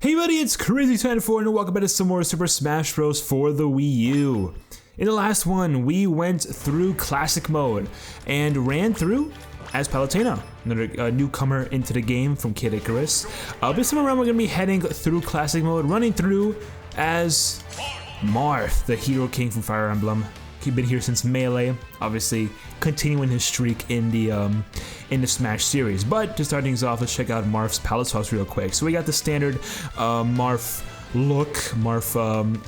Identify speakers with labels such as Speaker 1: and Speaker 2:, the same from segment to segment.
Speaker 1: Hey buddy, it's Crazy24 and welcome back to some more Super Smash Bros. For the Wii U. In the last one, we went through Classic Mode and ran through as Palutena, another newcomer into the game from Kid Icarus. This time around we're going to be heading through Classic Mode, running through as Marth, the Hero King from Fire Emblem. He's been here since Melee, obviously continuing his streak in the Smash series. But to start things off, let's check out Marth's palette swaps real quick. So we got the standard Marth look, Marth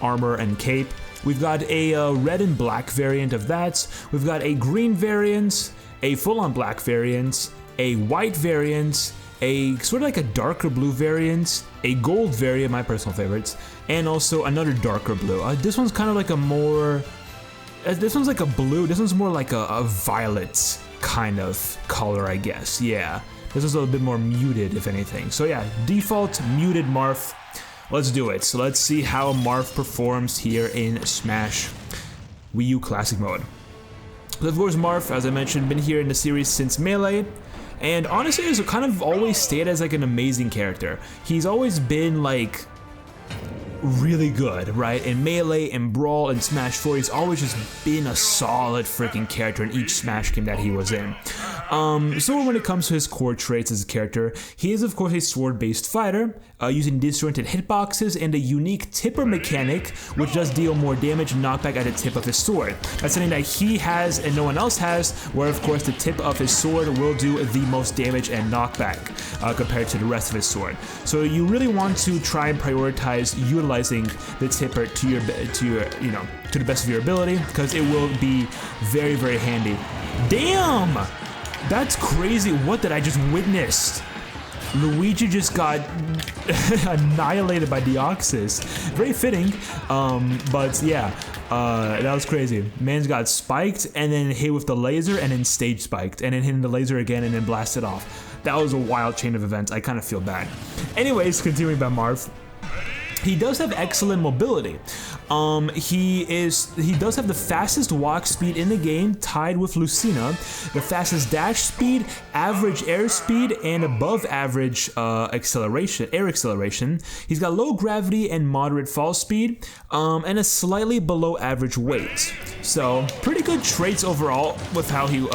Speaker 1: armor and cape. We've got a red and black variant of that. We've got a green variant, a full-on black variant, a white variant, a sort of like a darker blue variant, a gold variant, my personal favorites, and also another darker blue. This one's kind of like a more... This one's like a blue, this one's more like a violet kind of color, I guess. Yeah, this is a little bit more muted, if anything. So yeah, default muted Marth. Let's do it. So let's see how Marth performs here in Smash Wii U Classic Mode. So of course, Marth, as I mentioned, been here in the series since Melee. And honestly, has kind of always stayed as like an amazing character. He's always been like really good, right? In Melee, in Brawl, and Smash 4, he's always just been a solid freaking character in each Smash game that he was in. So when it comes to his core traits as a character, he is of course a sword-based fighter, using disjointed hitboxes and a unique tipper mechanic, which does deal more damage and knockback at the tip of his sword. That's something that he has and no one else has, where of course the tip of his sword will do the most damage and knockback compared to the rest of his sword. So you really want to try and prioritize utilizing the tipper to the best of your ability, because it will be very, very handy. Damn! That's crazy. What did I just witness? Luigi just got annihilated by Deoxys. Very fitting, but yeah, that was crazy. Man's got spiked and then hit with the laser and then stage spiked and then hitting the laser again and then blasted off. That was a wild chain of events. I kind of feel bad. Anyways, continuing by Marth. He does have excellent mobility. He does have the fastest walk speed in the game, tied with Lucina, the fastest dash speed, average air speed, and above average air acceleration. He's got low gravity and moderate fall speed, and a slightly below average weight. So pretty good traits overall with how he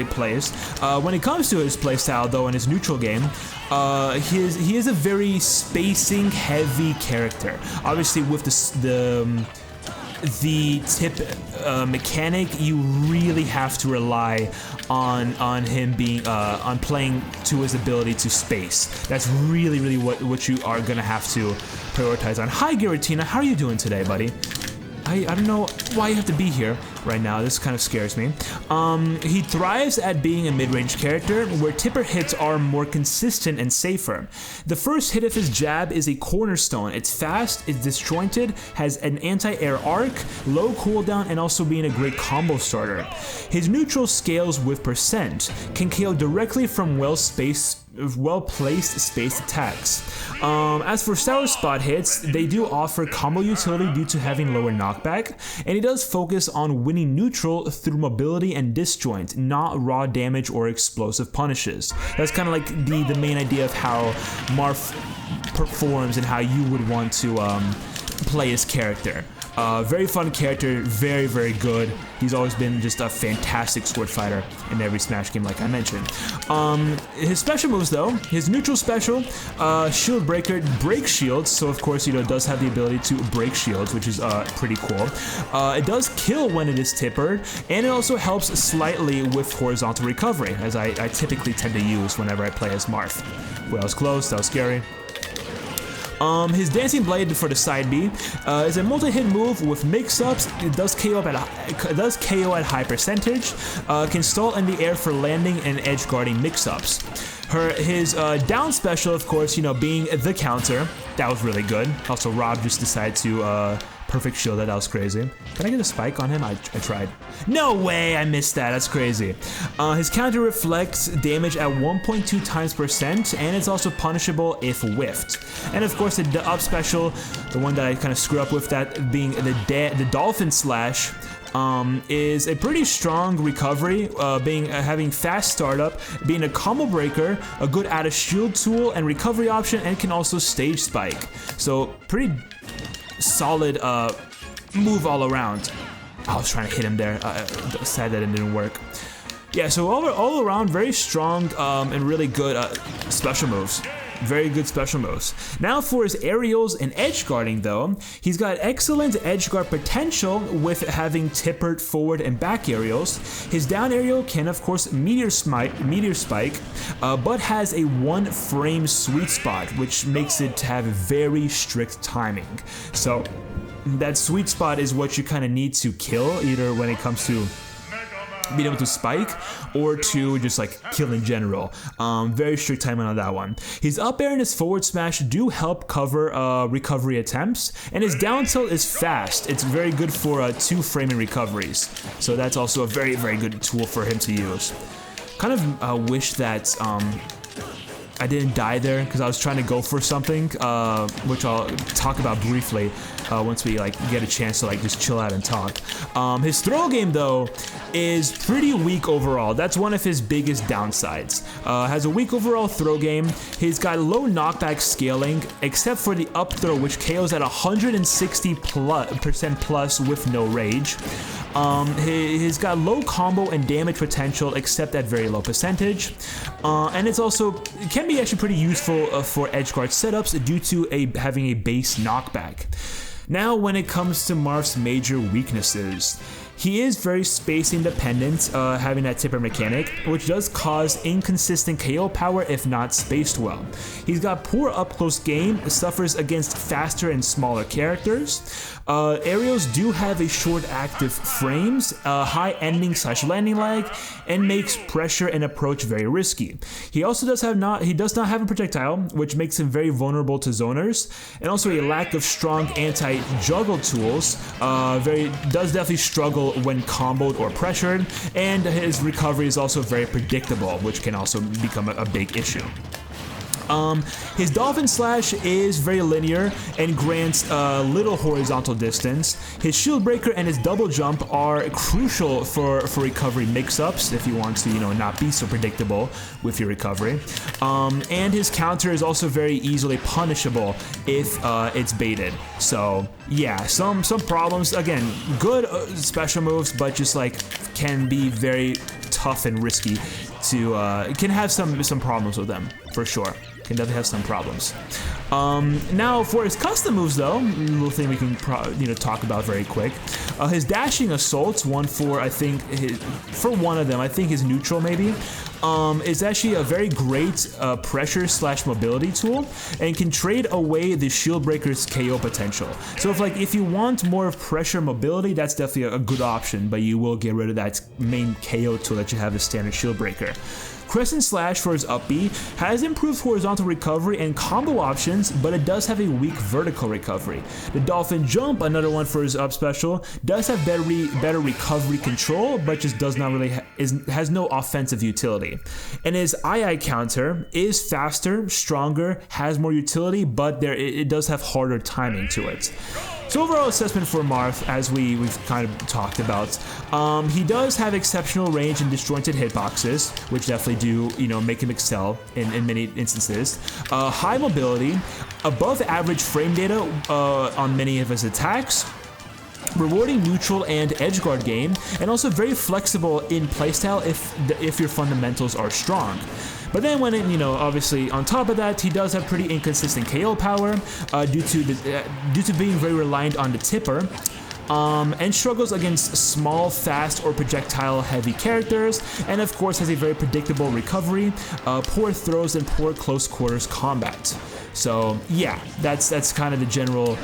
Speaker 1: plays. When it comes to his playstyle though, in his neutral game, he is a very spacing heavy character. Obviously with the tip mechanic, you really have to rely on him being on playing to his ability to space. That's really what you are gonna have to prioritize on. Hi Giratina, how are you doing today, buddy? I don't know why you have to be here right now. This kind of scares me. He thrives at being a mid-range character where tipper hits are more consistent and safer. The first hit of his jab is a cornerstone. It's fast, it's disjointed, has an anti-air arc, low cooldown, and also being a great combo starter. His neutral scales with percent, can KO directly from well-placed spaced attacks. As for sour spot hits, they do offer combo utility due to having lower knockback, and he does focus on winning neutral through mobility and disjoint, not raw damage or explosive punishes. That's kind of like the main idea of how Marth performs and how you would want to play his character. Very fun character, very good. He's always been just a fantastic sword fighter in every Smash game, like I mentioned. His special moves though, his neutral special, Shield Breaker, breaks shields, so of course, it does have the ability to break shields, which is pretty cool. It does kill when it is tippered, and it also helps slightly with horizontal recovery, as I typically tend to use whenever I play as Marth. Well, that was close, that was scary. His Dancing Blade for the side B is a multi-hit move with mix-ups. It does KO at high percentage. Can stall in the air for landing and edge guarding mix-ups. His down special, of course, being the counter. That was really good. Also, Rob just decided to perfect shield that was crazy. Can I get a spike on him? I tried. No way, I missed that. That's crazy. His counter reflects damage at 1.2 times percent, and it's also punishable if whiffed. And of course, the up special, the one that I kind of screw up with, that being the Dolphin Slash, is a pretty strong recovery, having fast startup, being a combo breaker, a good out of shield tool and recovery option, and can also stage spike. So pretty solid move all around. I was trying to hit him there. Sad that it didn't work. Yeah, so all around very strong and really good special moves. Very good special moves. Now for his aerials and edge guarding though, he's got excellent edge guard potential with having tippered forward and back aerials. His down aerial can of course meteor spike, but has a 1 frame sweet spot, which makes it have very strict timing. So that sweet spot is what you kind of need to kill, either when it comes to being able to spike or to just like kill in general. Very strict timing on that one. His up air and his forward smash do help cover recovery attempts, and his down tilt is fast. It's very good for 2 framing recoveries. So that's also a very, very good tool for him to use. Kind of wish that I didn't die there because I was trying to go for something, which I'll talk about briefly once we like get a chance to like just chill out and talk. His throw game though is pretty weak overall. That's one of his biggest downsides. Has a weak overall throw game. He's got low knockback scaling, except for the up throw, which KOs at 160% plus with no rage. He's got low combo and damage potential, except at very low percentage. And it can be actually pretty useful for edge guard setups due to having a base knockback. Now, when it comes to Marth's major weaknesses, he is very space independent, having that tipper mechanic, which does cause inconsistent KO power if not spaced well. He's got poor up close game, suffers against faster and smaller characters. Aerials do have a short active frames, high ending / landing lag, and makes pressure and approach very risky. He also does not have a projectile, which makes him very vulnerable to zoners, and also a lack of strong anti-juggle tools. Does definitely struggle when comboed or pressured, and his recovery is also very predictable, which can also become a big issue. His Dolphin Slash is very linear and grants little horizontal distance. His Shield Breaker and his Double Jump are crucial for recovery mix-ups if you want to, not be so predictable with your recovery. And his counter is also very easily punishable if it's baited. So yeah, some problems. Again, good special moves, but just like can be very tough and risky to can have some problems with them for sure. Can definitely have some problems. Now for his custom moves though, a little thing we can talk about very quick. His dashing assaults, one for for one of them, I think his neutral maybe, is actually a very great pressure / mobility tool, and can trade away the Shield Breaker's KO potential. So if you want more of pressure mobility, that's definitely a good option, but you will get rid of that main KO tool that you have as standard Shield Breaker. Crescent Slash for his up B has improved horizontal recovery and combo options, but it does have a weak vertical recovery. The Dolphin Jump, another one for his up special, does have better recovery control, but just does not really has no offensive utility. And his II counter is faster, stronger, has more utility, but it does have harder timing to it. So overall assessment for Marth, as we've kind of talked about, he does have exceptional range and disjointed hitboxes, which definitely do make him excel in many instances. High mobility, above average frame data on many of his attacks. Rewarding neutral and edge guard game, and also very flexible in playstyle if your fundamentals are strong. But then when obviously on top of that, he does have pretty inconsistent KO power due to being very reliant on the tipper. And struggles against small, fast, or projectile-heavy characters, and of course has a very predictable recovery, poor throws, and poor close quarters combat. So yeah, that's kind of the general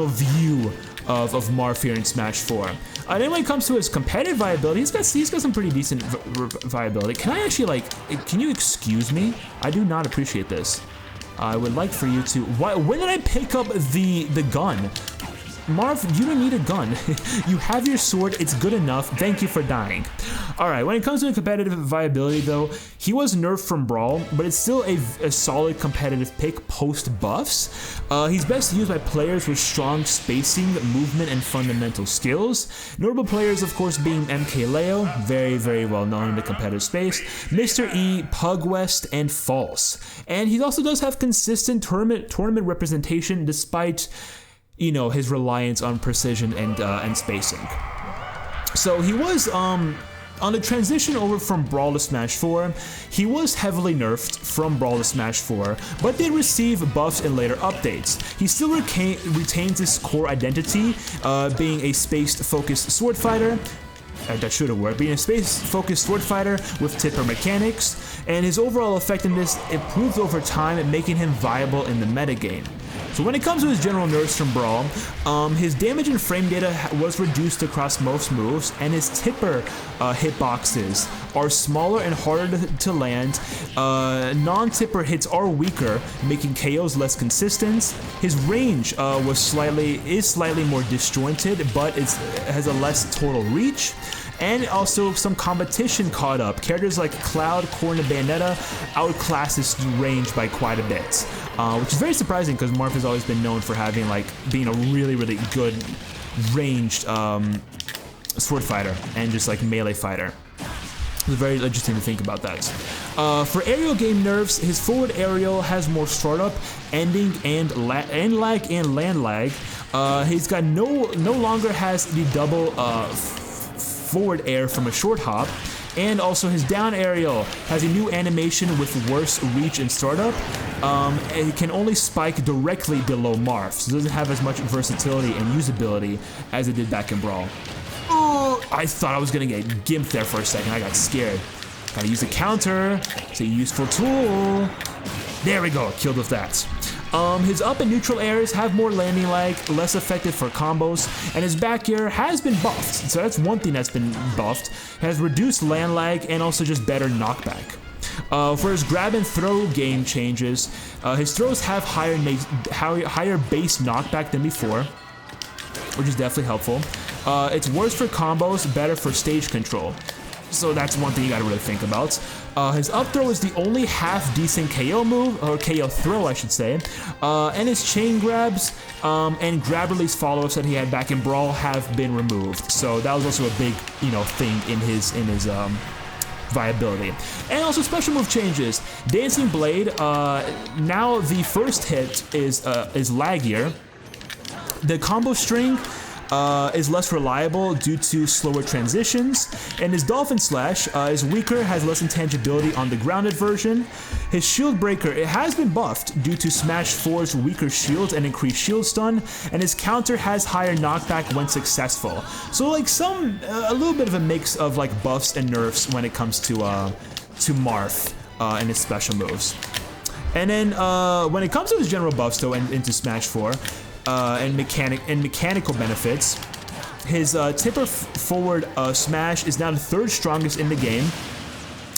Speaker 1: view of Marth here in Smash 4. Then when it comes to his competitive viability, he's got some pretty decent viability. Can I actually can you excuse me? I do not appreciate this. I would like for you to. When did I pick up the gun? Marth, you don't need a gun. You have your sword, it's good enough. Thank you for dying. Alright, when it comes to competitive viability though, he was nerfed from Brawl, but it's still a solid competitive pick post buffs. He's best used by players with strong spacing, movement, and fundamental skills. Notable players, of course, being MK Leo, very well known in the competitive space, Mr. E, Pugwest, and False. And he also does have consistent tournament representation despite, you know, his reliance on precision and spacing. So he was on the transition over from Brawl to Smash 4, he was heavily nerfed from Brawl to Smash 4, but did receive buffs in later updates. He still retains his core identity, being a space-focused sword fighter. That should have worked. Being a space-focused sword fighter with tipper mechanics, and his overall effectiveness improved over time, making him viable in the metagame. So when it comes to his general nerfs from Brawl, his damage and frame data was reduced across most moves, and his tipper hitboxes are smaller and harder to land. Non-tipper hits are weaker, making KOs less consistent. His range is slightly more disjointed, but it has a less total reach. And also some competition caught up. Characters like Cloud, Corn, and Bayonetta outclass his range by quite a bit, which is very surprising because Marth has always been known for having being a really good ranged sword fighter and just like melee fighter. It's very interesting to think about that. For aerial game nerfs, his forward aerial has more startup, ending, and lag and land lag. He's got no longer has the double forward air from a short hop, and also his down aerial has a new animation with worse reach and startup. It can only spike directly below Marth, so it doesn't have as much versatility and usability as it did back in Brawl. Oh, I thought I was gonna get gimped there for a second. I got scared. Gotta use a counter. It's a useful tool. There we go, killed with that. His up and neutral airs have more landing lag, less effective for combos, and his back air has been buffed, so that's one thing that's been buffed. Has reduced land lag and also just better knockback. For his grab and throw game changes, his throws have higher base knockback than before, which is definitely helpful. It's worse for combos, better for stage control. So that's one thing you gotta really think about. His up throw is the only half-decent KO move, or KO throw I should say, and his chain grabs and grab release follow-ups that he had back in Brawl have been removed. So that was also a big, thing in his viability. And also special move changes. Dancing Blade, now the first hit is laggier. The combo string is less reliable due to slower transitions, and his Dolphin Slash is weaker, has less intangibility on the grounded version. His Shield Breaker, it has been buffed due to Smash 4's weaker shields and increased shield stun, and his counter has higher knockback when successful. So a little bit of a mix of buffs and nerfs when it comes to Marth and his special moves. And then when it comes to his general buffs though into Smash 4, and mechanical benefits, his tipper forward smash is now the third strongest in the game.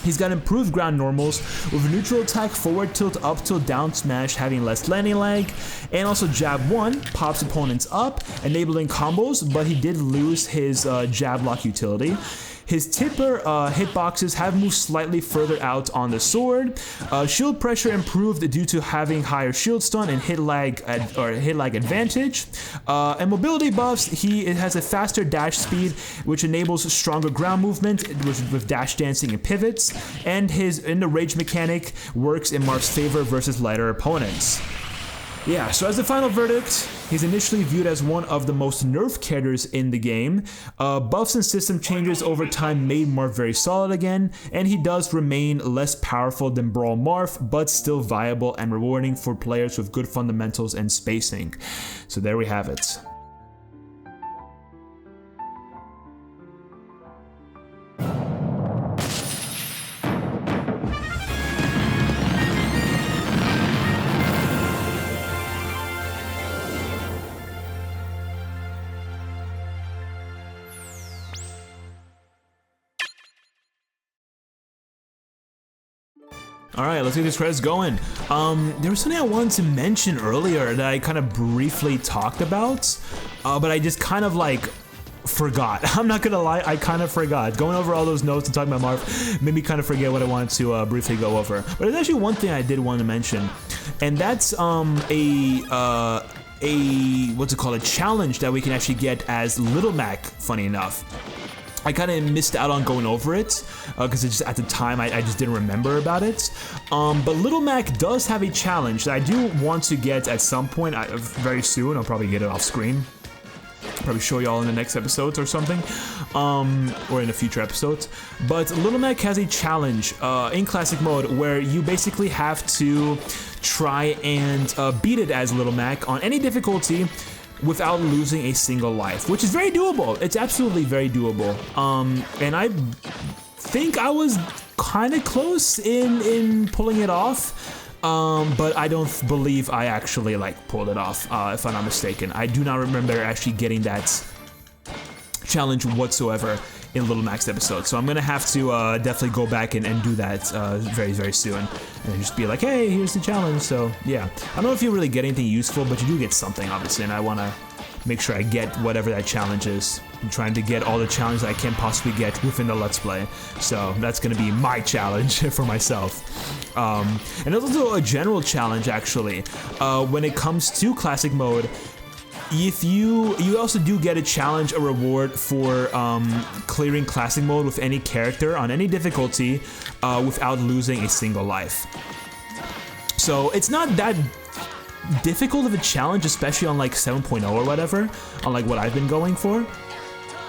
Speaker 1: He's got improved ground normals with neutral attack forward tilt up tilt down smash having less landing lag, and also jab 1 pops opponents up, enabling combos, but he did lose his jab lock utility. His tipper hitboxes have moved slightly further out on the sword. Shield pressure improved due to having higher shield stun and hit lag advantage. And mobility buffs, it has a faster dash speed, which enables stronger ground movement with dash dancing and pivots. And the rage mechanic works in Marth's favor versus lighter opponents. Yeah, so as the final verdict, he's initially viewed as one of the most nerfed characters in the game. Buffs and system changes over time made Marth very solid again, and he does remain less powerful than Brawl Marth, but still viable and rewarding for players with good fundamentals and spacing. So there we have it. Alright, let's get these credits going. There was something I wanted to mention earlier that I kind of briefly talked about, but I just kind of like forgot. I'm not gonna lie, I kind of forgot. Going over all those notes and talking about Marth made me kind of forget what I wanted to briefly go over. But there's actually one thing I did want to mention, and that's what's it called, a challenge that we can actually get as Little Mac, funny enough. I kind of missed out on going over it because just at the time I just didn't remember about it. But Little Mac does have a challenge that I do want to get at some point very soon. I'll probably get it off screen. Probably show y'all in the next episodes or something, or in a future episodes. But Little Mac has a challenge in Classic mode where you basically have to try and beat it as Little Mac on any difficulty without losing a single life, which is very doable. It's absolutely very doable. And I think I was kind of close in pulling it off. But I don't believe I actually like pulled it off, if I'm not mistaken. I do not remember actually getting that challenge whatsoever in Little Mac's episode. So I'm gonna have to definitely go back and do that very, very soon. And just be like, hey, here's the challenge. So yeah, I don't know if you really get anything useful, but you do get something, obviously, and I wanna make sure I get whatever that challenge is. I'm trying to get all the challenges I can possibly get within the Let's Play. So that's gonna be my challenge for myself. And there's also a general challenge, actually, when it comes to Classic mode. If you also do get a challenge, a reward for clearing Classic mode with any character on any difficulty without losing a single life. So it's not that difficult of a challenge, especially on like 7.0 or whatever, on like what I've been going for.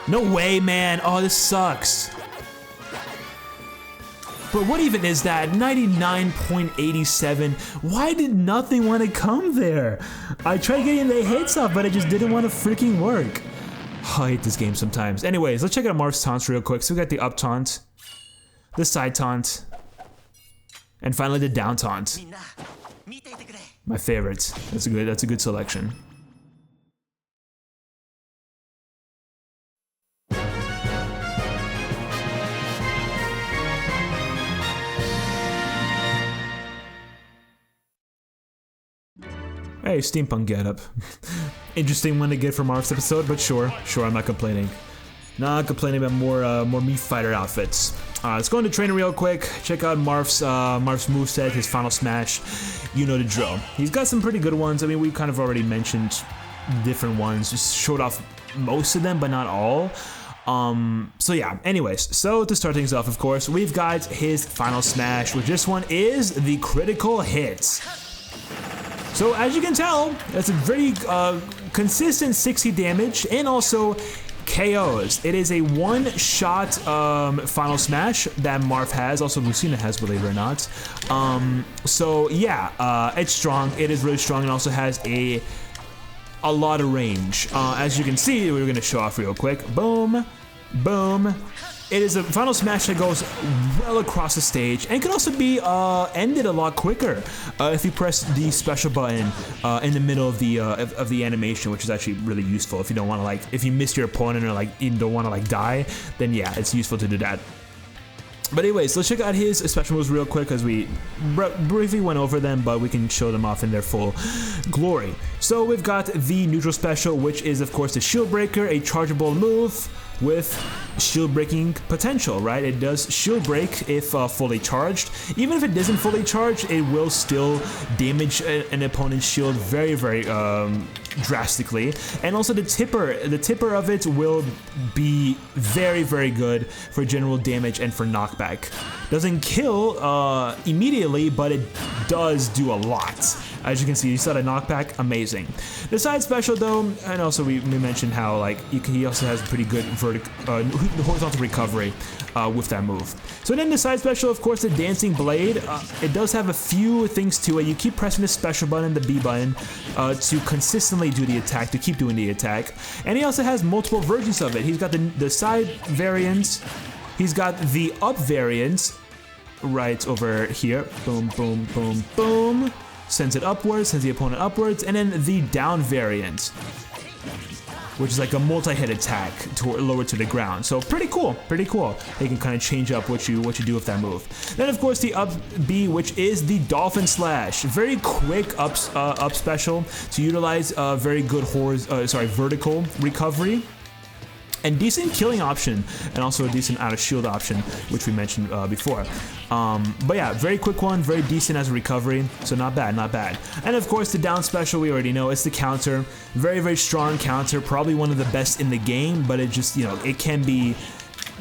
Speaker 1: No way, man. Oh, this sucks. But what even is that? 99.87. Why did nothing want to come there? I tried getting the hits off, but it just didn't want to freaking work. Oh, I hate this game sometimes. Anyways, let's check out Marth's taunts real quick. So we got the up taunt, the side taunt, and finally the down taunt. My favorites. That's a good selection. Hey, steampunk getup. Interesting one to get from Marth's episode, but sure, I'm not complaining. Not complaining about more Meat Fighter outfits. Let's go into training real quick. Check out Marth's moveset, his final smash. You know the drill. He's got some pretty good ones. I mean, we kind of already mentioned different ones. Just showed off most of them, but not all. So yeah, anyways, so to start things off, of course, we've got his final smash, which this one is the critical hit. So as you can tell, that's a very consistent 60 damage and also KOs. It is a one-shot final smash that Marth has, also Lucina has, believe it or not. So yeah, it's strong. It is really strong and also has a lot of range. As you can see, we're gonna show off real quick. Boom, boom. It is a final smash that goes well across the stage and can also be ended a lot quicker if you press the special button in the middle of the animation, which is actually really useful if you don't want to if you miss your opponent or you don't want to die, then yeah, it's useful to do that. But anyways, let's check out his special moves real quick as we briefly went over them, but we can show them off in their full glory. So we've got the neutral special, which is of course the shield breaker, a chargeable move with shield breaking potential, right? It does shield break if fully charged. Even if it isn't fully charged, it will still damage an opponent's shield very, very drastically. And also the tipper of it will be very, very good for general damage and for knockback. Doesn't kill immediately, but it does do a lot. As you can see, you saw the knockback, amazing. The side special though, and also we mentioned how he also has pretty good horizontal recovery with that move. So then the side special, of course, the dancing blade, it does have a few things to it. You keep pressing the special button, the B button, to consistently do the attack, to keep doing the attack. And he also has multiple versions of it. He's got the side variant, he's got the up variant, right over here. Boom, boom, boom, boom. Sends it upwards, sends the opponent upwards, and then the down variant, which is like a multi-hit attack lower to the ground. So pretty cool, pretty cool. You can kind of change up what you do with that move. Then of course the up B, which is the Dolphin Slash. Very quick up special to utilize very good vertical recovery. And decent killing option, and also a decent out of shield option, which we mentioned before. But yeah, very quick one, very decent as a recovery, so not bad, not bad. And of course the down special, we already know, it's the counter. Very, very strong counter, probably one of the best in the game, but it just, you know, it can be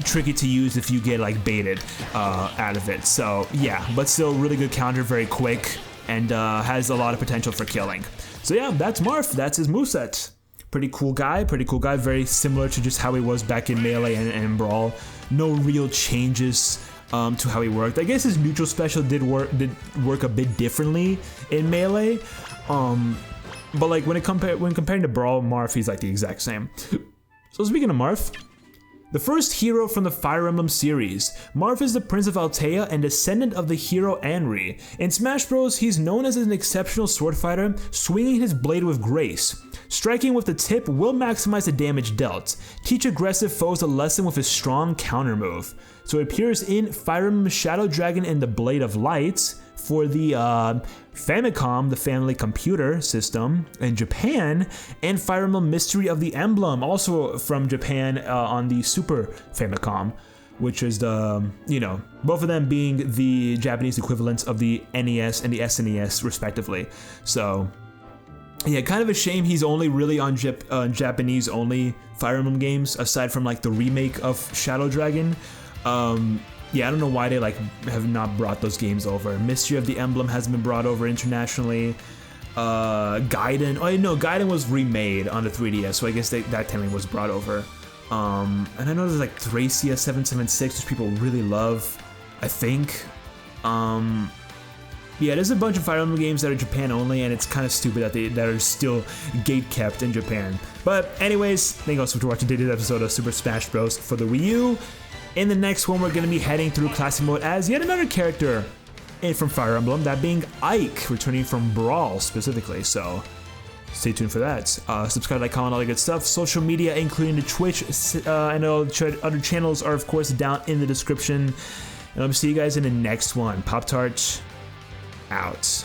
Speaker 1: tricky to use if you get like baited out of it. So yeah, but still really good counter, very quick, and has a lot of potential for killing. So yeah, that's Marth, that's his moveset. Pretty cool guy, very similar to just how he was back in Melee and Brawl. No real changes to how he worked. I guess his neutral special did work a bit differently in Melee, but like when comparing to Brawl, Marth, he's like the exact same. So speaking of Marth, the first hero from the Fire Emblem series, Marth is the Prince of Altea and descendant of the hero Anri. In Smash Bros, he's known as an exceptional sword fighter, swinging his blade with grace. Striking with the tip will maximize the damage dealt. Teach aggressive foes a lesson with his strong counter move. So it appears in Fire Emblem Shadow Dragon and the Blade of Light for the Famicom, the family computer system in Japan, and Fire Emblem Mystery of the Emblem, also from Japan on the Super Famicom, which is the, you know, both of them being the Japanese equivalents of the NES and the SNES respectively. So yeah, kind of a shame he's only really on Japanese only Fire Emblem games, aside from like the remake of Shadow Dragon. Yeah, I don't know why they like have not brought those games over. Mystery of the Emblem hasn't been brought over internationally. Gaiden, oh no, Gaiden was remade on the 3DS, so I guess that technically was brought over. And I know there's like Thracia 776, which people really love, I think. Yeah, there's a bunch of Fire Emblem games that are Japan only, and it's kind of stupid that are still gate-kept in Japan. But anyways, thank you all so much for watching today's episode of Super Smash Bros. For the Wii U. In the next one, we're going to be heading through Classic Mode as yet another character from Fire Emblem, that being Ike, returning from Brawl specifically, so stay tuned for that. Subscribe, like, comment, all that good stuff. Social media, including the Twitch and all the other channels, are of course down in the description. And I'll see you guys in the next one. Pop-Tart out.